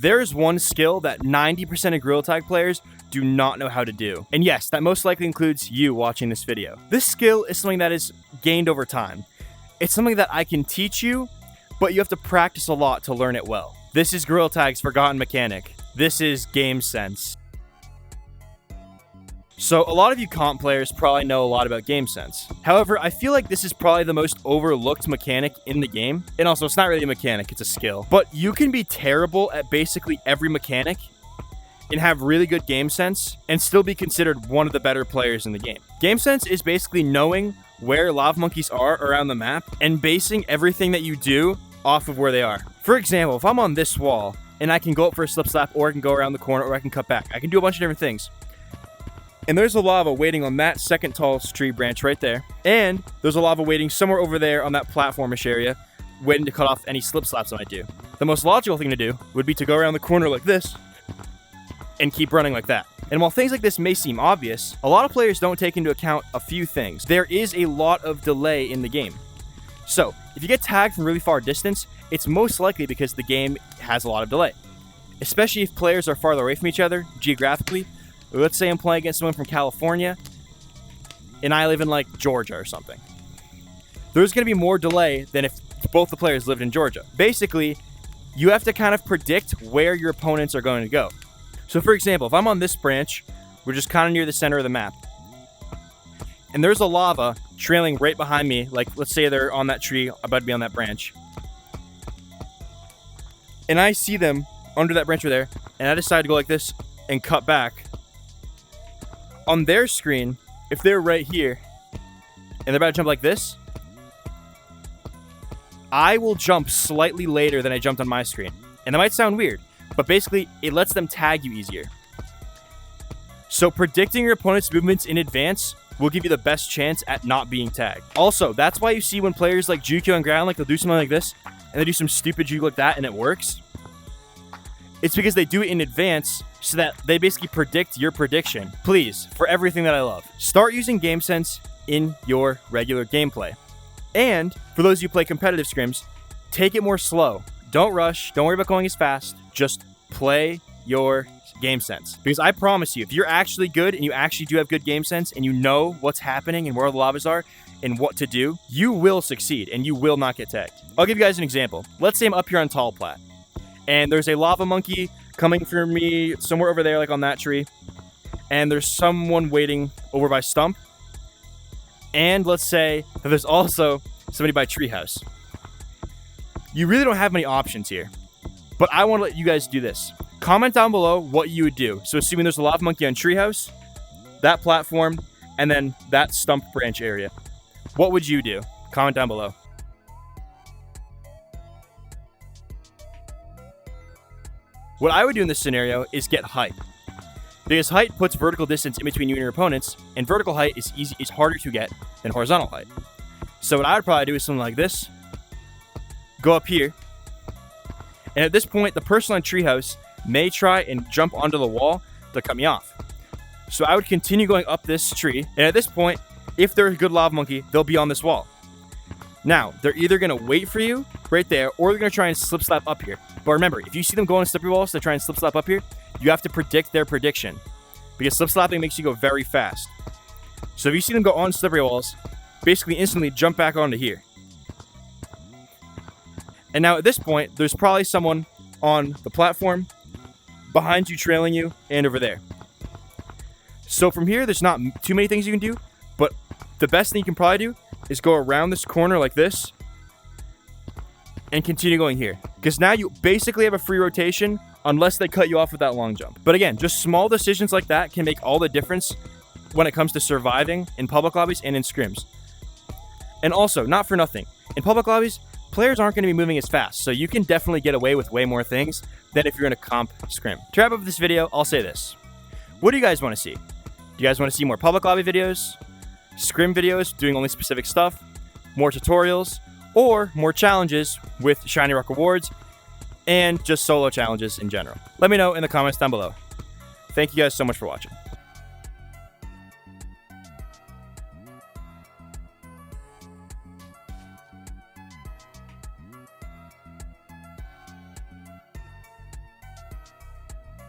There is one skill that 90% of gorilla tag players do not know how to do. And yes, that most likely includes you watching this video. This skill is something that is gained over time. It's something that I can teach you, but you have to practice a lot to learn it well. This is gorilla tag's forgotten mechanic. This is Gamesense. So a lot of you comp players probably know a lot about Gamesense. However, I feel like this is probably the most overlooked mechanic in the game. And also, it's not really a mechanic, it's a skill. But you can be terrible at basically every mechanic and have really good game sense and still be considered one of the better players in the game. Game sense is basically knowing where lava monkeys are around the map and basing everything that you do off of where they are. For example, if I'm on this wall and I can go up for a slip slap, or I can go around the corner, or I can cut back. I can do a bunch of different things. And there's a lava waiting on that second tallest tree branch right there. And there's a lava waiting somewhere over there on that platformish area, waiting to cut off any slip slaps I might do. The most logical thing to do would be to go around the corner like this and keep running like that. And while things like this may seem obvious, a lot of players don't take into account a few things. There is a lot of delay in the game. So if you get tagged from really far distance, it's most likely because the game has a lot of delay. Especially if players are farther away from each other geographically. Let's say I'm playing against someone from California and I live in like Georgia or something. There's going to be more delay than if both the players lived in Georgia. Basically, you have to kind of predict where your opponents are going to go. So for example, if I'm on this branch, we're just kind of near the center of the map, and there's a lava trailing right behind me, like let's say they're on that tree, about to be on that branch, and I see them under that branch over there, and I decide to go like this and cut back. On their screen, if they're right here and they're about to jump like this, I will jump slightly later than I jumped on my screen. And that might sound weird, but basically it lets them tag you easier. So predicting your opponent's movements in advance will give you the best chance at not being tagged. Also, that's why you see when players like Jukyo and Ground, like they'll do something like this and they do some stupid juke like that and it works. It's because they do it in advance so that they basically predict your prediction. Please, for everything that I love, start using Gamesense in your regular gameplay. And for those of you who play competitive scrims, take it more slow. Don't rush. Don't worry about going as fast. Just play your Gamesense. Because I promise you, if you're actually good and you actually do have good Gamesense and you know what's happening and where the lavas are and what to do, you will succeed and you will not get tagged. I'll give you guys an example. Let's say I'm up here on Tall Plat. And there's a lava monkey coming for me somewhere over there, like on that tree. And there's someone waiting over by Stump. And let's say that there's also somebody by Treehouse. You really don't have many options here. But I want to let you guys do this. Comment down below what you would do. So assuming there's a lava monkey on Treehouse, that platform, and then that Stump branch area. What would you do? Comment down below. What I would do in this scenario is get height. Because height puts vertical distance in between you and your opponents, and vertical height is harder to get than horizontal height. So what I would probably do is something like this. Go up here. And at this point, the person on Treehouse may try and jump onto the wall to cut me off. So I would continue going up this tree, and at this point, if they're a good lava monkey, they'll be on this wall. Now, they're either going to wait for you right there, or they're going to try and slip slap up here. But remember, if you see them go on slippery walls to try and slip slap up here, you have to predict their prediction. Because slip slapping makes you go very fast. So if you see them go on slippery walls, basically instantly jump back onto here. And now at this point, there's probably someone on the platform, behind you, trailing you, and over there. So from here, there's not too many things you can do, but the best thing you can probably do is go around this corner like this and continue going here. Because now you basically have a free rotation unless they cut you off with that long jump. But again, just small decisions like that can make all the difference when it comes to surviving in public lobbies and in scrims. And also, not for nothing, in public lobbies, players aren't going to be moving as fast, so you can definitely get away with way more things than if you're in a comp scrim. To wrap up this video, I'll say this. What do you guys want to see? Do you guys want to see more public lobby videos, scrim videos doing only specific stuff, more tutorials, or more challenges with Shiny Rock rewards, and just solo challenges in general? Let me know in the comments down below. Thank you guys so much for watching.